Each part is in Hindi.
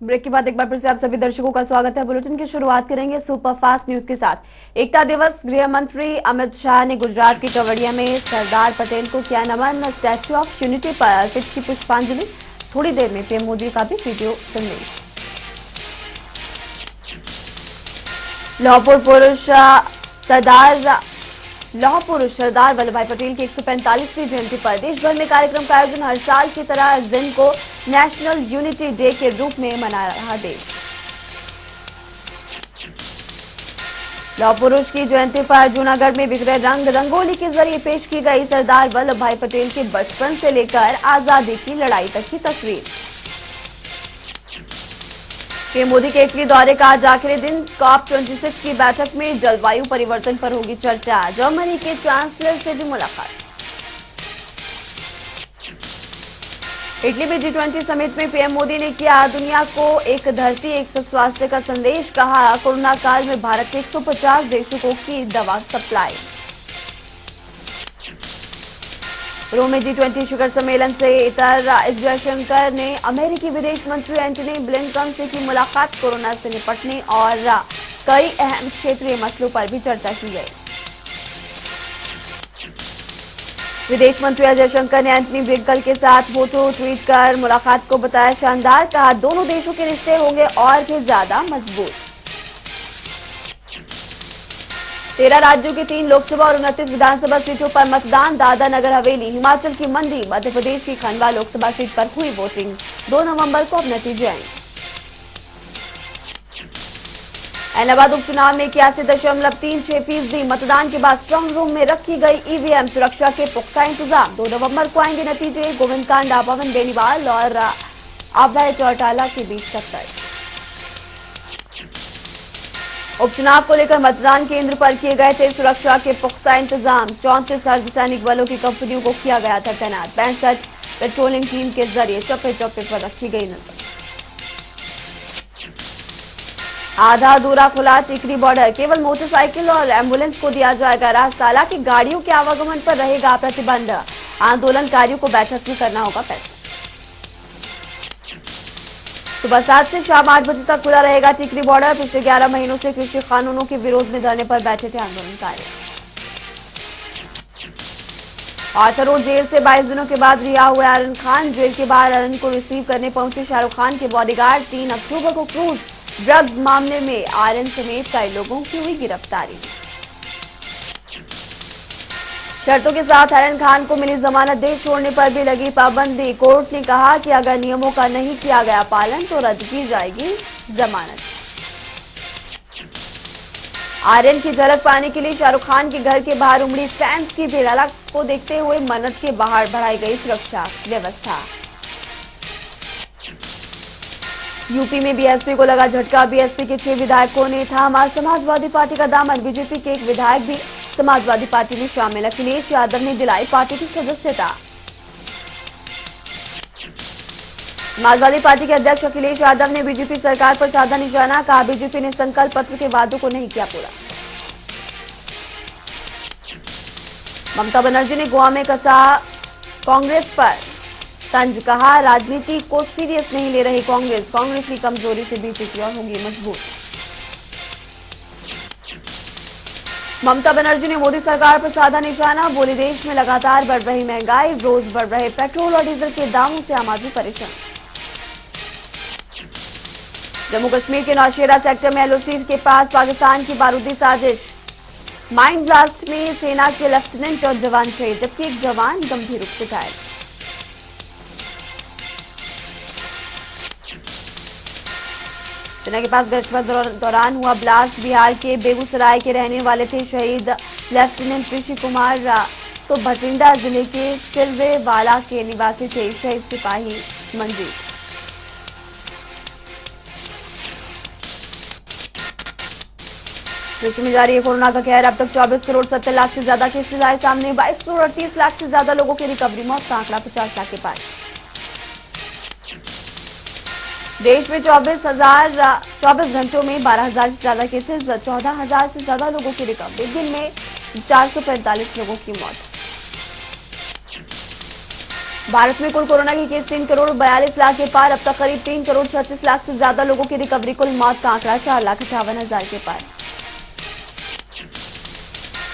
ब्रेक के बाद एक बार फिर से आप सभी दर्शकों का स्वागत है। बुलेटिन की शुरुआत करेंगे सुपरफास्ट न्यूज के साथ। एकता दिवस, गृह मंत्री अमित शाह ने गुजरात के केवड़िया में सरदार पटेल को किया नमन। स्टैच्यू ऑफ यूनिटी पर अर्पित की पुष्पांजलि। थोड़ी देर में पीएम मोदी का भी वीडियो संदेश। लौह पुरुष सरदार वल्लभ भाई पटेल की 145वीं जयंती पर देश भर में कार्यक्रम का आयोजन। हर साल की तरह इस दिन को नेशनल यूनिटी डे के रूप में मना रहा देश। लौह पुरुष की जयंती पर जूनागढ़ में बिखरे रंगोली के जरिए पेश की गई सरदार वल्लभ भाई पटेल के बचपन से लेकर आजादी की लड़ाई तक की तस्वीर। पीएम मोदी के इटली दौरे का आज आखिरी दिन। COP26 की बैठक में जलवायु परिवर्तन पर होगी चर्चा। जर्मनी के चांसलर से भी मुलाकात। इटली में G20 समिट में पीएम मोदी ने किया दुनिया को एक धरती एक स्वास्थ्य का संदेश। कहा कोरोना काल में भारत के 150 देशों को की दवा सप्लाई। रोम में G20 शिखर सम्मेलन से इतर एस जयशंकर ने अमेरिकी विदेश मंत्री एंटनी ब्लिंकन से की मुलाकात। कोरोना से निपटने और कई अहम क्षेत्रीय मसलों पर भी चर्चा की गई। विदेश मंत्री एस जयशंकर ने एंटनी ब्लिंकन के साथ फोटो ट्वीट कर मुलाकात को बताया शानदार। कहा दोनों देशों के रिश्ते होंगे और भी ज्यादा मजबूत। 13 राज्यों की 3 लोकसभा और 29 विधानसभा सीटों पर मतदान। दादरा नगर हवेली, हिमाचल की मंडी, मध्य प्रदेश की खंडवा लोकसभा सीट पर हुई वोटिंग। 2 नवंबर को अब नतीजे आएंगे। इलाहाबाद उपचुनाव में 81.36% मतदान के बाद स्ट्रांग रूम में रखी गई ईवीएम। सुरक्षा के पुख्ता इंतजाम। 2 नवंबर को आएंगे नतीजे। गोविंद कांडा, पवन बेनीवाल और अभय चौटाला के बीच टक्कर। उपचुनाव को लेकर मतदान केंद्र पर किए गए थे सुरक्षा के पुख्ता इंतजाम। 34 अर्धसैनिक बलों की कंपनियों को किया गया था तैनात। 65 पेट्रोलिंग टीम के जरिए चौके चौके पर रखी गई नजर। आधा अधूरा खुला टिकरी बॉर्डर। केवल मोटरसाइकिल और एम्बुलेंस को दिया जाएगा रास्ता। हालांकि गाड़ियों के आवागमन पर रहेगा प्रतिबंध। आंदोलनकारियों को बैठक भी करना होगा फैसला। सुबह 7 से शाम 8 बजे तक खुला रहेगा टिकरी बॉर्डर। पिछले 11 महीनों से कृषि कानूनों के विरोध में धरने पर बैठे थे आंदोलनकारी। आर्थर जेल से 22 दिनों के बाद रिहा हुए आर्यन खान। जेल के बाहर आर्यन को रिसीव करने पहुंचे शाहरुख खान के बॉडीगार्ड। 3 अक्टूबर को क्रूज ड्रग्स मामले में आर्यन समेत कई लोगों की हुई गिरफ्तारी। शर्तों के साथ आर्यन खान को मिली जमानत। देश छोड़ने पर भी लगी पाबंदी। कोर्ट ने कहा कि अगर नियमों का नहीं किया गया पालन तो रद्द की जाएगी जमानत। आर्यन की झलक पाने के लिए शाहरुख खान के घर के बाहर उमड़ी फैंस की भीड़। हालात को देखते हुए मन्नत के बाहर बढ़ाई गई सुरक्षा व्यवस्था। यूपी में बीएसपी को लगा झटका। बीएसपी के 6 विधायकों ने थामा समाजवादी पार्टी का दामन। बीजेपी के एक विधायक भी समाजवादी पार्टी में शामिल। अखिलेश यादव ने दिलाई पार्टी की सदस्यता। समाजवादी पार्टी के अध्यक्ष अखिलेश यादव ने बीजेपी सरकार पर साधा निशाना। कहा बीजेपी ने संकल्प पत्र के वादों को नहीं किया पूरा। ममता बनर्जी ने गोवा में कसा कांग्रेस पर तंज। कहा राजनीति को सीरियस नहीं ले रही कांग्रेस। कांग्रेस की कमजोरी से बीजेपी और होगी मजबूत। ममता बनर्जी ने मोदी सरकार पर साधा निशाना। बोली देश में लगातार बढ़ रही महंगाई, रोज बढ़ रहे पेट्रोल और डीजल के दामों से आम आदमी परेशान। जम्मू कश्मीर के नौशेरा सेक्टर में एलओसी के पास पाकिस्तान की बारूदी साजिश। माइन ब्लास्ट में सेना के लेफ्टिनेंट और जवान शहीद, जबकि एक जवान गंभीर रूप से घायल। सेना के पास गश्त दौरान हुआ ब्लास्ट। बिहार के बेगूसराय के रहने वाले थे शहीद लेफ्टिनेंट ऋषि कुमार। तो भटिंडा जिले के सिरवेवाला के निवासी थे शहीद सिपाही मंजीत। विश्व में जारी है कोरोना का कहर। अब तक 24 करोड़ 70 लाख से ज्यादा केसेज आए सामने। 22 करोड़ 38 लाख से ज्यादा लोगों की रिकवरी। मौत का आंकड़ा 50 लाख के पार। देश में 24 घंटों में 12,000 से ज्यादा केसेज। 14,000 से ज्यादा लोगों की रिकवरी। एक दिन में 445 लोगों की मौत। भारत में कुल कोरोना के केस 3 करोड़ 42 लाख के पार। अब तक करीब 3 करोड़ 36 लाख से ज्यादा लोगों की रिकवरी। कुल मौत का आंकड़ा 4,58,000 के पार।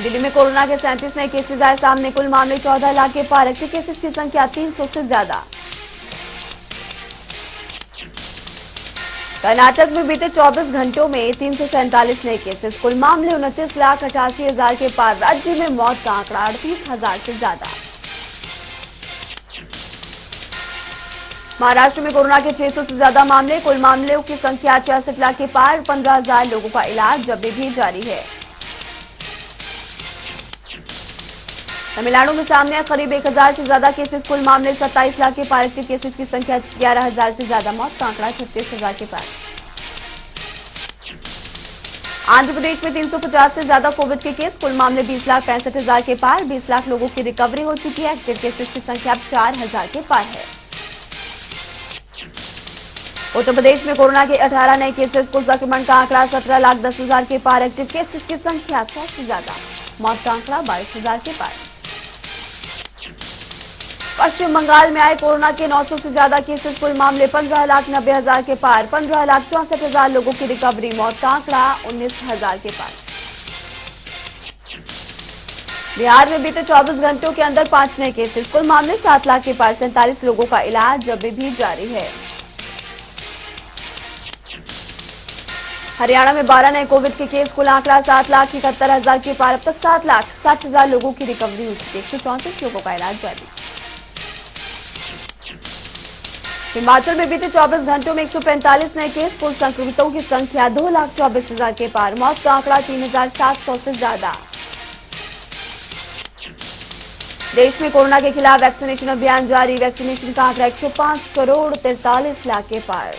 दिल्ली में कोरोना के 37 नए केसेस आए सामने। कुल मामले 14 लाख के पार। एक्टिव केसेस की संख्या 300 से ज्यादा। कर्नाटक में बीते 24 घंटों में 347 नए केसेस। कुल मामले 29,88,000 के पार। राज्य में मौत का आंकड़ा 38,000 से ज्यादा। महाराष्ट्र में कोरोना के 600 से ज्यादा मामले। कुल मामलों की संख्या 66 लाख के पार। 15,000 लोगों का इलाज जब भी जारी है। तमिलनाडु में सामने आए करीब 1,000 से ज्यादा केसेस। कुल मामले 27 लाख के पार। एक्टिव केसेस की संख्या 11,000 से ज्यादा। मौत का आंकड़ा 36,000 के पार। आंध्र प्रदेश में 350 से ज्यादा कोविड के केस। कुल मामले 20,65,000 के पार। 20 लाख लोगों की रिकवरी हो चुकी है। एक्टिव केसेस की संख्या 4,000 के पार है। उत्तर प्रदेश में कोरोना के 18 नए केसेस। कुल संक्रमण का आंकड़ा 17,10,000 के पार। एक्टिव केसेस की संख्या 100 से ज्यादा। मौत का आंकड़ा 22,000 के पार। पश्चिम बंगाल में आए कोरोना के 900 से ज्यादा केसेस। कुल मामले 15,90,000 के पार। 15,64,000 लोगों की रिकवरी। मौत का आंकड़ा 19,000 के पार। बिहार में बीते 24 घंटों के अंदर 5 नए केसेस। कुल मामले 7 लाख के पार। 47 लोगों का इलाज अभी भी जारी है। हरियाणा में 12 नए कोविड के केस। कुल आंकड़ा 7,71,000 के पार। अब तक 7,60,000 लोगों की रिकवरी हो चुकी है। 134 लोगों का इलाज जारी। हिमाचल में बीते 24 घंटों में 145 नए केस। कुल संक्रमितों की संख्या 2,24,000 के पार। मौत का आंकड़ा 3,700 से ज्यादा। देश में कोरोना के खिलाफ वैक्सीनेशन अभियान जारी। वैक्सीनेशन का आंकड़ा 105 करोड़ 43 लाख के पार।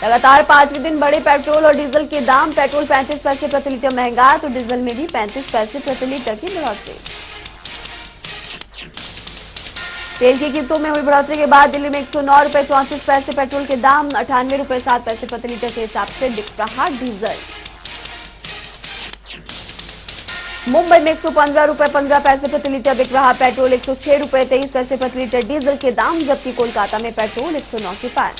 लगातार 5वें दिन बढ़े पेट्रोल और डीजल के दाम। पेट्रोल 35 पैसे प्रति लीटर महंगा तो डीजल में भी 35 पैसे प्रति लीटर की बढ़ोतरी। तेल की कीमतों में हुई बढ़ोतरी के बाद दिल्ली में 109 रुपए 34 पैसे पेट्रोल के दाम। 98 रुपए 7 पैसे प्रति लीटर के हिसाब से बिक रहा डीजल। मुंबई में 115 रुपए 15 पैसे प्रति लीटर बिक रहा पेट्रोल। 106 रुपए 23 पैसे प्रति लीटर डीजल के दाम। जबकि कोलकाता में पेट्रोल 109 के पार।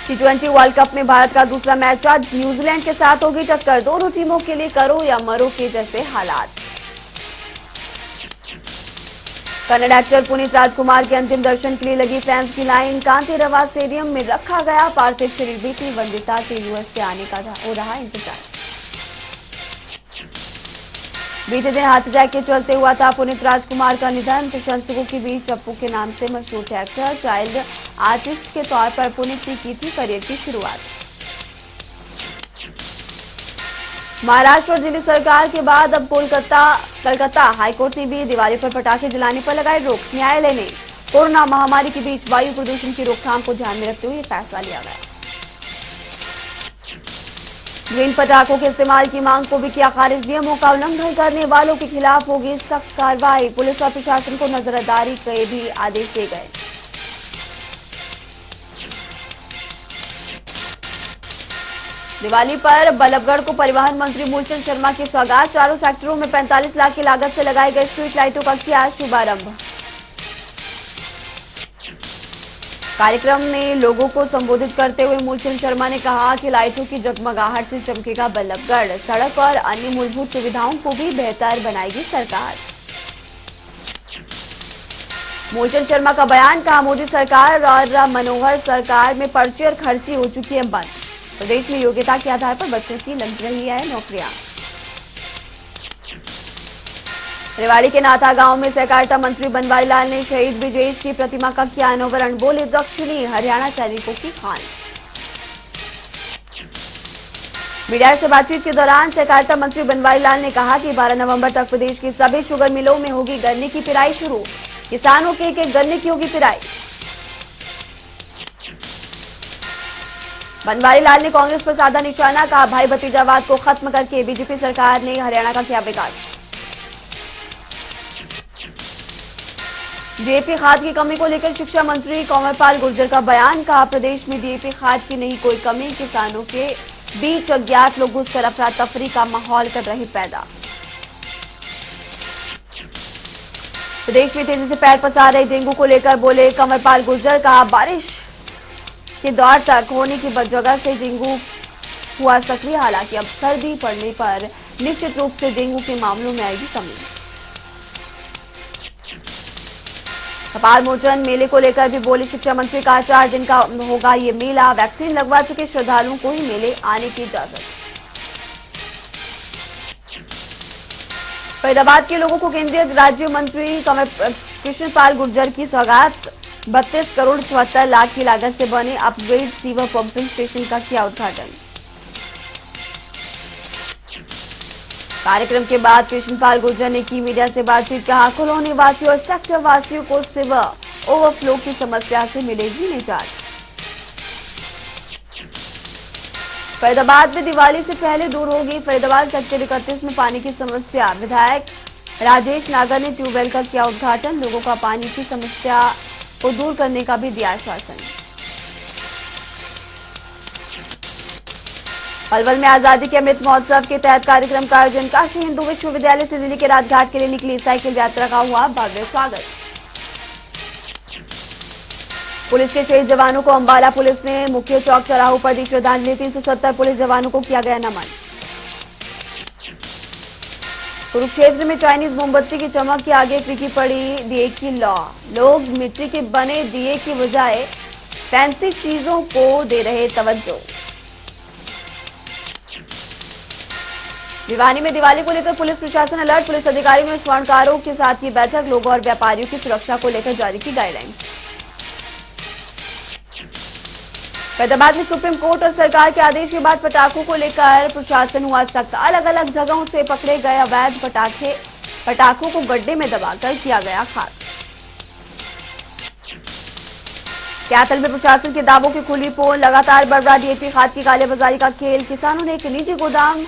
T20 वर्ल्ड कप में भारत का दूसरा मैच आज न्यूजीलैंड के साथ होगी टक्कर। दोनों टीमों के लिए करो या मरो के जैसे हालात। कन्नड़ एक्टर पुनीत राजकुमार के अंतिम दर्शन के लिए लगी फैंस की लाइन। कांति रवा स्टेडियम में रखा गया पार्थिव शरीर। बेटी वंदिता के यूएस से आने का हो रहा इंतजार। बीते दिन हार्ट अटैक के चलते हुआ था पुनीत राजकुमार का निधन। प्रशंसकों के बीच चप्पू के नाम से मशहूर एक्टर चाइल्ड आर्टिस्ट के तौर पर पुनीत ने की थी करियर की शुरुआत। महाराष्ट्र और दिल्ली सरकार के बाद अब कलकत्ता हाईकोर्ट ने भी दिवाली पर पटाखे जलाने पर लगाई रोक। न्यायालय ने कोरोना महामारी के बीच वायु प्रदूषण की रोकथाम को ध्यान में रखते हुए फैसला लिया गया। ग्रीन पटाखों के इस्तेमाल की मांग को भी किया खारिज। नियमों का उल्लंघन करने वालों के खिलाफ होगी सख्त कार्रवाई। पुलिस और प्रशासन को नजरदारी के भी आदेश दिए गए। दिवाली पर बल्लभगढ़ को परिवहन मंत्री मूलचंद शर्मा की सौगात। चारों सेक्टरों में 45 लाख की लागत से लगाई गई स्ट्रीट लाइटों का किया शुभारंभ। कार्यक्रम में लोगों को संबोधित करते हुए मूलचंद शर्मा ने कहा कि लाइटों की जगमगाहट से चमकेगा बल्लभगढ़। सड़क और अन्य मूलभूत सुविधाओं को भी बेहतर बनाएगी सरकार। मूलचंद शर्मा का बयान। कहा मोदी सरकार और मनोहर सरकार में पर्ची और खर्ची हो चुकी है बंद। प्रदेश में योग्यता के आधार पर बच्चों की लग रही है नौकरियां। रेवाड़ी के नाथा गांव में सहकारिता मंत्री बनवारी लाल ने शहीद ब्रिजेश की प्रतिमा का किया अनावरण। बोले दक्षिणी हरियाणा सैनिकों की खान। मीडिया से बातचीत के दौरान सहकारिता मंत्री बनवारी लाल ने कहा कि 12 नवंबर तक प्रदेश की सभी शुगर मिलों में होगी गन्ने की पिराई शुरू। किसानों के एक गन्ने की होगी पिराई। बनवारी लाल ने कांग्रेस पर साधा निशाना। कहा भाई भतीजावाद को खत्म करके बीजेपी सरकार ने हरियाणा का किया विकास। डीएपी खाद की कमी को लेकर शिक्षा मंत्री कंवरपाल गुर्जर का बयान। कहा प्रदेश में डीएपी खाद की नहीं कोई कमी। किसानों के बीच अज्ञात लोग घुसकर अफरा तफरी का माहौल कर रहे पैदा। प्रदेश में तेजी से पैर पसार रही डेंगू को लेकर बोले कंवरपाल गुर्जर, कहा बारिश के दौर तक होने की वजह से डेंगू हुआ सक्रिय, हालांकि अब सर्दी पड़ने पर निश्चित रूप से डेंगू के मामलों में आएगी कमी। कपाल मोचन मेले को लेकर भी बोले शिक्षा मंत्री, कहा 4 दिन का होगा ये मेला, वैक्सीन लगवा चुके श्रद्धालुओं को ही मेले आने की इजाजत। फरीदाबाद के लोगों को केंद्रीय राज्य मंत्री कृष्णपाल गुर्जर की सौगात, 32 करोड़ 74 लाख की लागत से बने अपग्रेड सीवर पंपिंग स्टेशन का किया उद्घाटन। कार्यक्रम के बाद कृष्णपाल गुर्जर ने की मीडिया से बातचीत, कहा कॉलोनी वासियों और सेक्टर वासियों को सीवर ओवरफ्लो की समस्या से मिलेगी निजात। फरीदाबाद में दिवाली से पहले दूर होगी फरीदाबाद सेक्टर 31 में पानी की समस्या, विधायक राजेश नागर ने ट्यूबवेल का किया उद्घाटन, लोगों का पानी की समस्या को दूर करने का भी दिया आश्वासन। पलवल में आजादी के अमृत महोत्सव के तहत कार्यक्रम का आयोजन, काशी हिंदू विश्वविद्यालय से दिल्ली के राजघाट के लिए निकली साइकिल यात्रा का हुआ भव्य स्वागत। पुलिस के शहीद जवानों को अंबाला पुलिस ने मुख्य चौक चौराहों पर दी श्रद्धांजलि, 370 पुलिस जवानों को किया गया नमन। कुरुक्षेत्र में चाइनीज मोमबत्ती की चमक के आगे फीकी पड़ी दिए की लौ, लोग मिट्टी के बने दिए की बजाय फैंसी चीजों को दे रहे तवज्जो। भिवानी में दिवाली को लेकर पुलिस प्रशासन अलर्ट, पुलिस अधिकारियों ने स्वर्णकारों के साथ की बैठक, लोगों और व्यापारियों की सुरक्षा को लेकर जारी की गाइडलाइंस। फरीदाबाद में सुप्रीम कोर्ट और सरकार के आदेश के बाद पटाखों को लेकर प्रशासन हुआ सख्त, अलग अलग जगहों से पकड़े गए अवैध पटाखों को गड्ढे में दबाकर किया गया खाक। कैथल में प्रशासन के दावों की खुली पोल, लगातार बढ़ रहा डीएपी खाद की कालेबाजारी का खेल, किसानों ने एक निजी गोदाम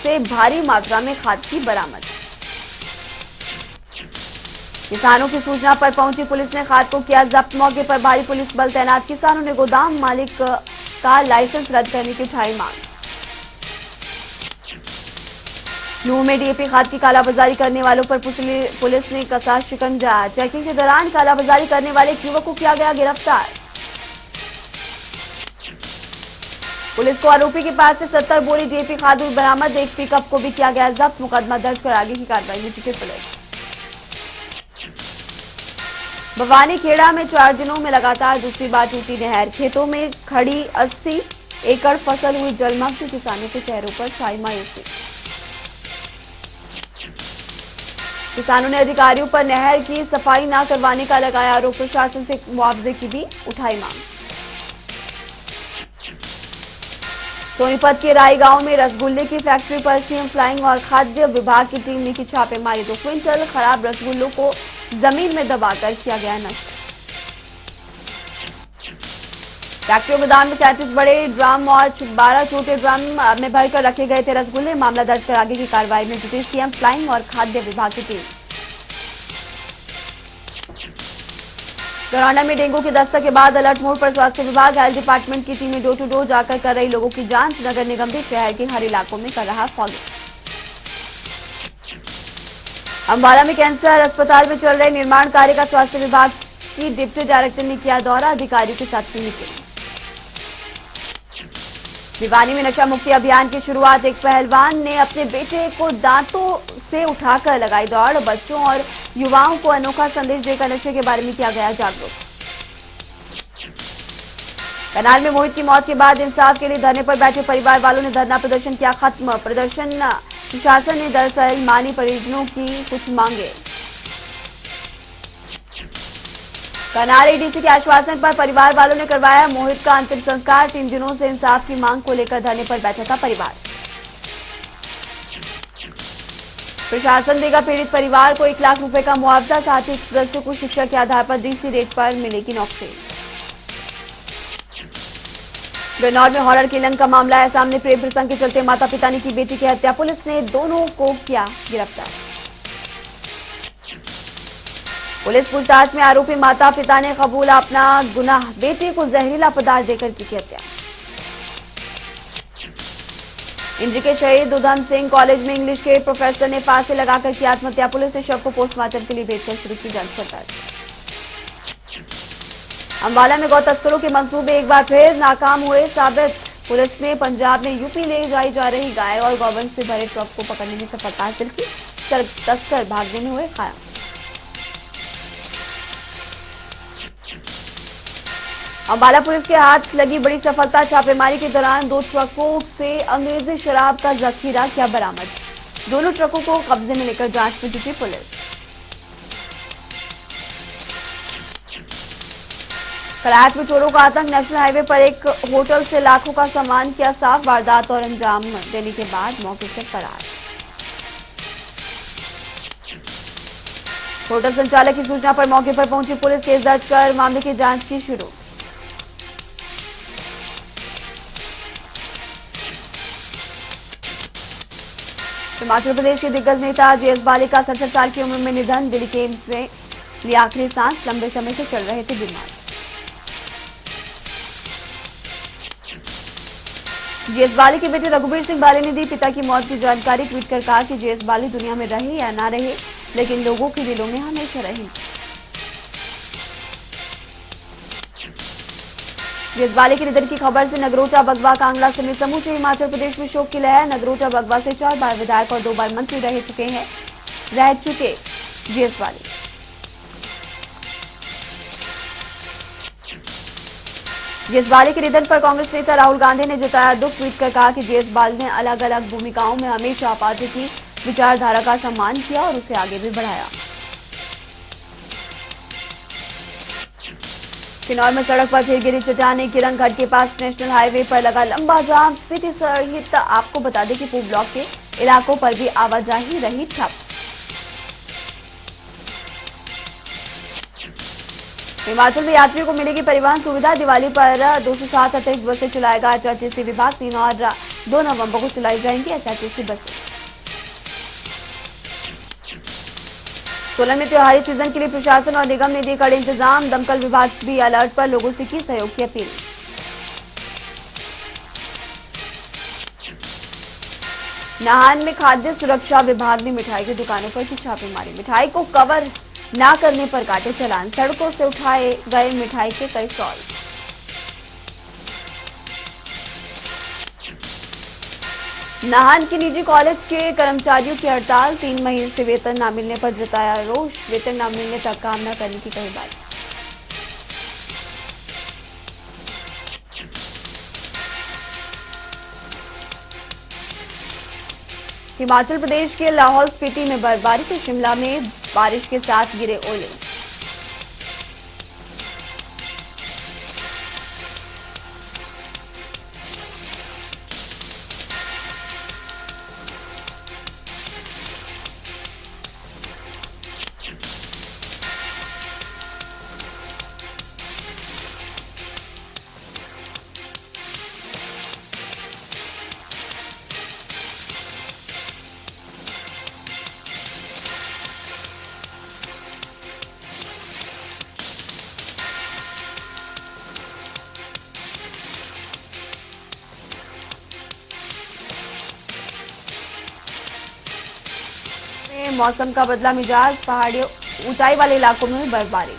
से भारी मात्रा में खाद की बरामद। किसानों की सूचना पर पहुंची पुलिस ने खाद को किया जब्त, मौके पर भारी पुलिस बल तैनात, किसानों ने गोदाम मालिक का लाइसेंस रद्द करने की उठाई मांग। नूह में डीएपी खाद की कालाबाजारी करने वालों पर पुलिस ने कसा शिकंजा, चेकिंग के दौरान कालाबाजारी करने वाले एक युवक को किया गया गिरफ्तार। पुलिस को आरोपी के पास से 70 बोरी डीएपी खाद बरामद, एक पिकअप को भी किया गया जब्त, मुकदमा दर्ज कर आगे की कार्रवाई में जुटी पुलिस। भवानी खेड़ा में 4 दिनों में लगातार दूसरी बार टूटी नहर, खेतों में खड़ी 80 एकड़ फसल हुई जलमग्न, किसानों के चेहरों पर छाई मायूसी। किसानों ने अधिकारियों पर नहर की सफाई न करवाने का लगाया आरोप, प्रशासन से मुआवजे की भी उठाई मांग। सोनीपत के राई गांव में रसगुल्ले की फैक्ट्री पर सीएम फ्लाइंग और खाद्य विभाग की टीम ने की छापेमारी, 2 क्विंटल खराब रसगुल्लों को जमीन में दबाकर किया गया नष्ट। फैक्ट्री गोदाम में 37 बड़े ड्रम और 12 छोटे ड्रम में भरकर रखे गए थे रसगुल्ले, मामला दर्ज कर आगे की कार्रवाई में जुटी सीएम फ्लाइंग और खाद्य विभाग की टीम। कोरोना में डेंगू की दस्तक के बाद अलर्ट मोड पर स्वास्थ्य विभाग, हेल्थ डिपार्टमेंट की टीमें डोर टू डोर जाकर कर रही लोगों की जांच, नगर निगम भी शहर के हर इलाकों में कर रहा फॉगिंग। अंबाला में कैंसर अस्पताल में चल रहे निर्माण कार्य का स्वास्थ्य विभाग की डिप्टी डायरेक्टर ने किया दौरा, अधिकारियों के साथ की मीटिंग। भिवानी में नशा मुक्ति अभियान की शुरुआत, एक पहलवान ने अपने बेटे को दांतों से उठाकर लगाई दौड़, बच्चों और युवाओं को अनोखा संदेश देकर नशे के बारे में किया गया जागरूक। करनाल में मोहित की मौत के बाद इंसाफ के लिए धरने पर बैठे परिवार वालों ने धरना प्रदर्शन किया खत्म, प्रशासन ने दरअसल मानी परिजनों की कुछ मांगे। करनाल एडीसी के आश्वासन पर परिवार वालों ने करवाया मोहित का अंतिम संस्कार, 3 दिनों से इंसाफ की मांग को लेकर धरने पर बैठा था परिवार। प्रशासन देगा पीड़ित परिवार को 1 लाख रुपए का मुआवजा, साथ ही सदस्यों को शिक्षा के आधार पर डीसी रेट पर मिलेगी नौकरी। गन्नौर में हॉरर किलिंग का मामला है सामने, प्रेम प्रसंग के चलते माता पिता ने की बेटी की हत्या, पुलिस ने दोनों को किया गिरफ्तार। पुलिस पूछताछ में आरोपी माता पिता ने कबूला अपना गुनाह, बेटे को जहरीला पदार्थ देकर की हत्या। इंद्र के शहीद उधम सिंह कॉलेज में इंग्लिश के प्रोफेसर ने फांसी लगाकर की आत्महत्या। पुलिस ने शव को पोस्टमार्टम के लिए भेजकर शुरू की जांच पड़ताल। अंबाला में गौ तस्करों के मंसूबे एक बार फिर नाकाम हुए साबित। पुलिस ने पंजाब में यूपी ले जाई जा रही गाय और गौवंश से भरे ट्रक को पकड़ने में सफलता हासिल की। तस्कर भागने में हुए कामयाब। अंबाला पुलिस के हाथ लगी बड़ी सफलता। छापेमारी के दौरान 2 ट्रकों से अंग्रेजी शराब का जखीरा किया बरामद। दोनों ट्रकों को कब्जे में लेकर जांच में जुटी पुलिस। कराच में चोरों का आतंक। नेशनल हाईवे पर एक होटल से लाखों का सामान किया साफ। वारदात और अंजाम देने के बाद मौके से फरार। होटल संचालक की सूचना पर मौके पर पहुंची पुलिस। केस दर्ज कर मामले की जांच की शुरू। हिमाचल प्रदेश के दिग्गज नेता जीएस बाली का 67 साल की उम्र में निधन। दिल्ली के एम्स में लिए आखिरी सांस। लंबे समय से चल रहे थे बीमार। जीएस बाली के बेटे रघुवीर सिंह बाली ने दी पिता की मौत की जानकारी। ट्वीट कर कहा कि जीएस बाली दुनिया में रहे या ना रहे, लेकिन लोगों के दिलों में हमेशा रहे। जीएस बाली के निधन की खबर से नगरोटा, बगवा, कांगड़ा समेत समूचे हिमाचल प्रदेश में शोक की लहर। नगरोटा, बगवा से 4 बार विधायक और 2 बार मंत्री रह चुके जीएस बाली। जीएस बाली के निधन पर कांग्रेस नेता राहुल गांधी ने जताया दुख। ट्वीट कर कहा कि जीएस बाली ने अलग अलग भूमिकाओं में हमेशा पार्टी की विचारधारा का सम्मान किया और उसे आगे भी बढ़ाया। किन्नौर में सड़क पर फिर गिरी चट्टाने। किरण घाट के पास नेशनल हाईवे पर लगा लंबा जाम। स्पीति सहित आपको बता दें कि पूर्व ब्लॉक के इलाकों पर भी आवाजाही रही ठप। हिमाचल में यात्रियों को मिलेगी परिवहन सुविधा। दिवाली पर 207 अतिरिक्त बसें चलाएगा एचआरटीसी विभाग। 3 और 2 नवंबर को चलाई जाएंगी एचआरटीसी बसें। सोलन में त्योहारी सीजन के लिए प्रशासन और निगम ने दिए कड़े इंतजाम। दमकल विभाग भी अलर्ट पर, लोगों से की सहयोग की अपील। नाहन में खाद्य सुरक्षा विभाग ने मिठाई की दुकानों पर की छापेमारी। मिठाई को कवर ना करने पर काटे चालान। सड़कों से उठाए गए मिठाई के कई स्टॉल। नाहन के निजी कॉलेज के कर्मचारियों की हड़ताल। 3 महीने से वेतन न मिलने पर जताया रोष। वेतन न मिलने तक काम न करने की कही बात। हिमाचल प्रदेश के लाहौल स्पीति में बर्फबारी। तो शिमला में बारिश के साथ गिरे ओले। मौसम का बदला मिजाज। पहाड़ी ऊंचाई वाले इलाकों में बर्फबारी।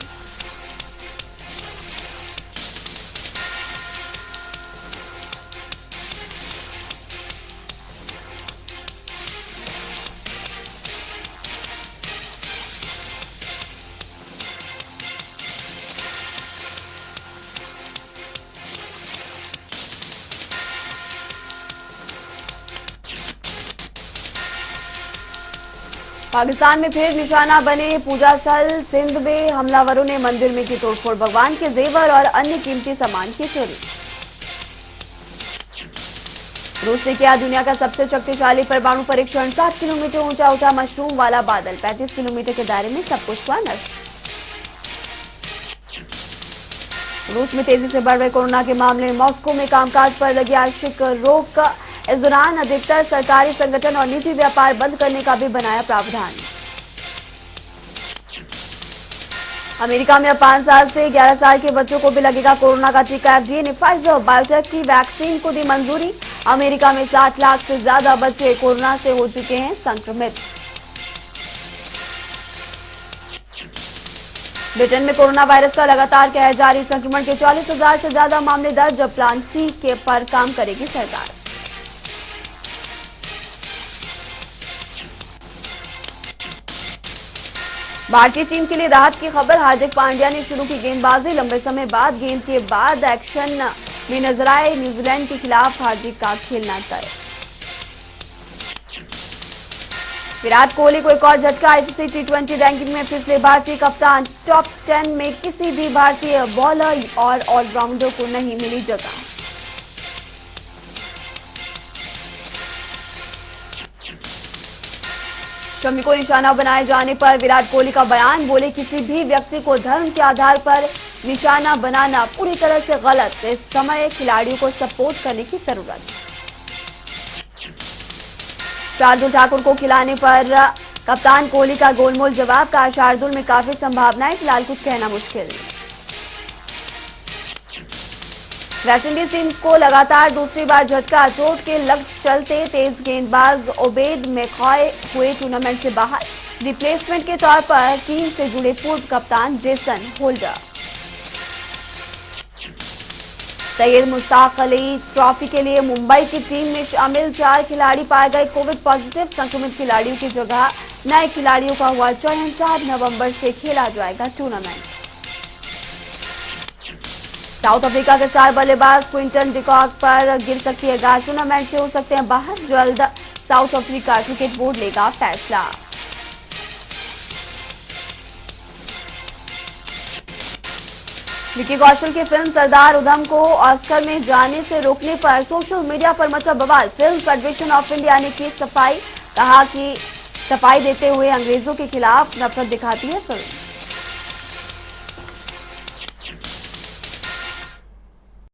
पाकिस्तान में फिर निशाना बने पूजा स्थल। सिंध में हमलावरों ने मंदिर में की तोड़फोड़। भगवान के जेवर और अन्य कीमती सामान की चोरी। रूस ने किया दुनिया का सबसे शक्तिशाली परमाणु परीक्षण। 7 किलोमीटर ऊंचा उठा मशरूम वाला बादल। 35 किलोमीटर के दायरे में सब कुछ हुआ नष्ट। रूस में तेजी से बढ़ रहे कोरोना के मामले। मॉस्को में कामकाज पर लगी आंशिक रोक। इस दौरान अधिकतर सरकारी संगठन और निजी व्यापार बंद करने का भी बनाया प्रावधान। अमेरिका में अब 5 साल से 11 साल के बच्चों को भी लगेगा कोरोना का टीका। एफडीए ने फाइजर बायोटेक की वैक्सीन को दी मंजूरी। अमेरिका में 60 लाख से ज्यादा बच्चे कोरोना से हो चुके हैं संक्रमित। ब्रिटेन में कोरोना वायरस का लगातार कहर जारी, संक्रमण के 40,000 से ज्यादा मामले दर्ज। प्लान सी के पर काम करेगी सरकार। भारतीय टीम के लिए राहत की खबर, हार्दिक पांड्या ने शुरू की गेंदबाजी, लंबे समय बाद गेंद के बाद एक्शन में नजर आए। न्यूजीलैंड के खिलाफ हार्दिक का खेलना तय। विराट कोहली को एक और झटका, आईसीसी टी20 रैंकिंग में फिसले भारतीय कप्तान। टॉप 10 में किसी भी भारतीय बॉलर और ऑलराउंडर को नहीं मिली जगह। शमी को निशाना बनाए जाने पर विराट कोहली का बयान, बोले किसी भी व्यक्ति को धर्म के आधार पर निशाना बनाना पूरी तरह से गलत। इस समय खिलाड़ियों को सपोर्ट करने की जरूरत। शार्दुल ठाकुर को खिलाने पर कप्तान कोहली का गोलमोल जवाब, का शार्दुल में काफी संभावनाएं, फिलहाल कुछ कहना मुश्किल। वेस्टइंडीज टीम को लगातार दूसरी बार झटका, चोट के लग चलते तेज गेंदबाज ओबेद मैकॉय हुए टूर्नामेंट से बाहर। रिप्लेसमेंट के तौर पर टीम से जुड़े पूर्व कप्तान Jason holder. Syed Mushtaq Ali trophy के लिए मुंबई की टीम में शामिल 4 खिलाड़ी पाए गए कोविड पॉजिटिव। संक्रमित खिलाड़ियों की जगह नए खिलाड़ियों का हुआ चयन। 4 नवंबर से खेला जाएगा टूर्नामेंट। साउथ अफ्रीका के स्टार बल्लेबाज क्विंटन डिकॉक पर गिर सकती है गाज, टूर्नामेंट से हो सकते हैं बाहर। जल्द साउथ अफ्रीका क्रिकेट बोर्ड लेगा फैसला। विकी कौशल की फिल्म सरदार उधम को ऑस्कर में जाने से रोकने पर सोशल मीडिया पर मचा बवाल। फिल्म फेडरेशन ऑफ इंडिया ने की सफाई, कहा कि सफाई देते हुए अंग्रेजों के खिलाफ नफरत दिखाती है फिल्म।